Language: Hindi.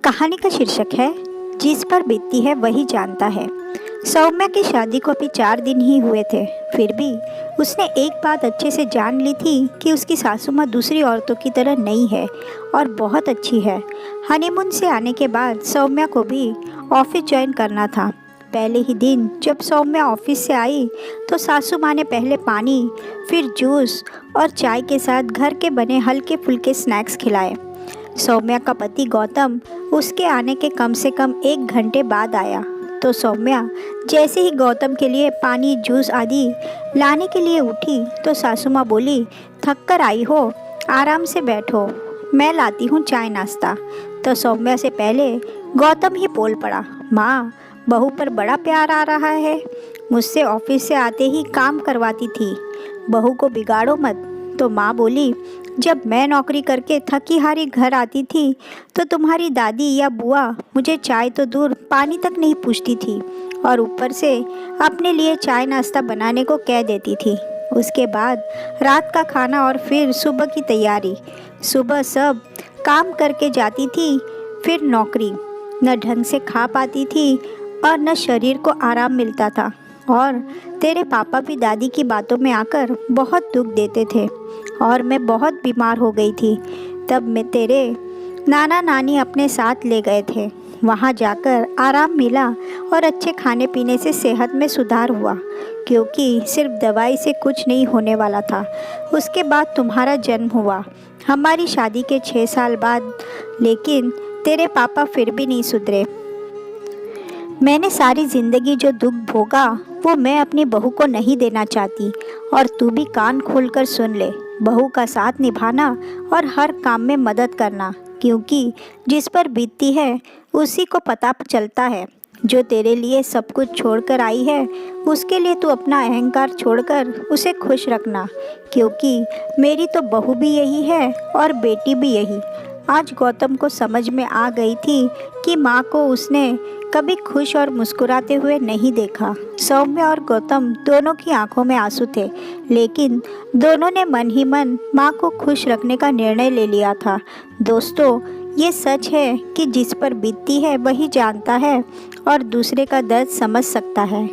कहानी का शीर्षक है जिस पर बीतती है वही जानता है। सौम्या की शादी को अभी 4 दिन ही हुए थे, फिर भी उसने एक बात अच्छे से जान ली थी कि उसकी सासू माँ दूसरी औरतों की तरह नहीं है और बहुत अच्छी है। हनीमून से आने के बाद सौम्या को भी ऑफिस ज्वाइन करना था। पहले ही दिन जब सौम्या ऑफिस से आई तो सासू माँ ने पहले पानी, फिर जूस और चाय के साथ घर के बने हल्के फुल्के स्नैक्स खिलाए। सौम्या का पति गौतम उसके आने के कम से कम 1 घंटे बाद आया तो सौम्या जैसे ही गौतम के लिए पानी, जूस आदि लाने के लिए उठी तो सासू माँ बोली, थक कर आई हो, आराम से बैठो, मैं लाती हूँ चाय नाश्ता। तो सौम्या से पहले गौतम ही बोल पड़ा, माँ, बहू पर बड़ा प्यार आ रहा है, मुझसे ऑफिस से आते ही काम करवाती थी, बहू को बिगाड़ो मत। तो माँ बोली, जब मैं नौकरी करके थकी हारी घर आती थी तो तुम्हारी दादी या बुआ मुझे चाय तो दूर पानी तक नहीं पूछती थी और ऊपर से अपने लिए चाय नाश्ता बनाने को कह देती थी। उसके बाद रात का खाना और फिर सुबह की तैयारी। सुबह सब काम करके जाती थी, फिर नौकरी। न ढंग से खा पाती थी और न शरीर को आराम मिलता था। और तेरे पापा भी दादी की बातों में आकर बहुत दुख देते थे और मैं बहुत बीमार हो गई थी। तब मैं तेरे नाना नानी अपने साथ ले गए थे। वहाँ जाकर आराम मिला और अच्छे खाने पीने से सेहत में सुधार हुआ, क्योंकि सिर्फ दवाई से कुछ नहीं होने वाला था। उसके बाद तुम्हारा जन्म हुआ, हमारी शादी के 6 साल बाद, लेकिन तेरे पापा फिर भी नहीं सुधरे। मैंने सारी ज़िंदगी जो दुख भोगा वो मैं अपनी बहू को नहीं देना चाहती। और तू भी कान खोलकर सुन ले, बहू का साथ निभाना और हर काम में मदद करना, क्योंकि जिस पर बीतती है उसी को पता चलता है। जो तेरे लिए सब कुछ छोड़कर आई है उसके लिए तू अपना अहंकार छोड़कर उसे खुश रखना, क्योंकि मेरी तो बहू भी यही है और बेटी भी यही। आज गौतम को समझ में आ गई थी कि माँ को उसने कभी खुश और मुस्कुराते हुए नहीं देखा। सौम्या और गौतम दोनों की आंखों में आंसू थे, लेकिन दोनों ने मन ही मन माँ को खुश रखने का निर्णय ले लिया था। दोस्तों, ये सच है कि जिस पर बीतती है वही जानता है और दूसरे का दर्द समझ सकता है।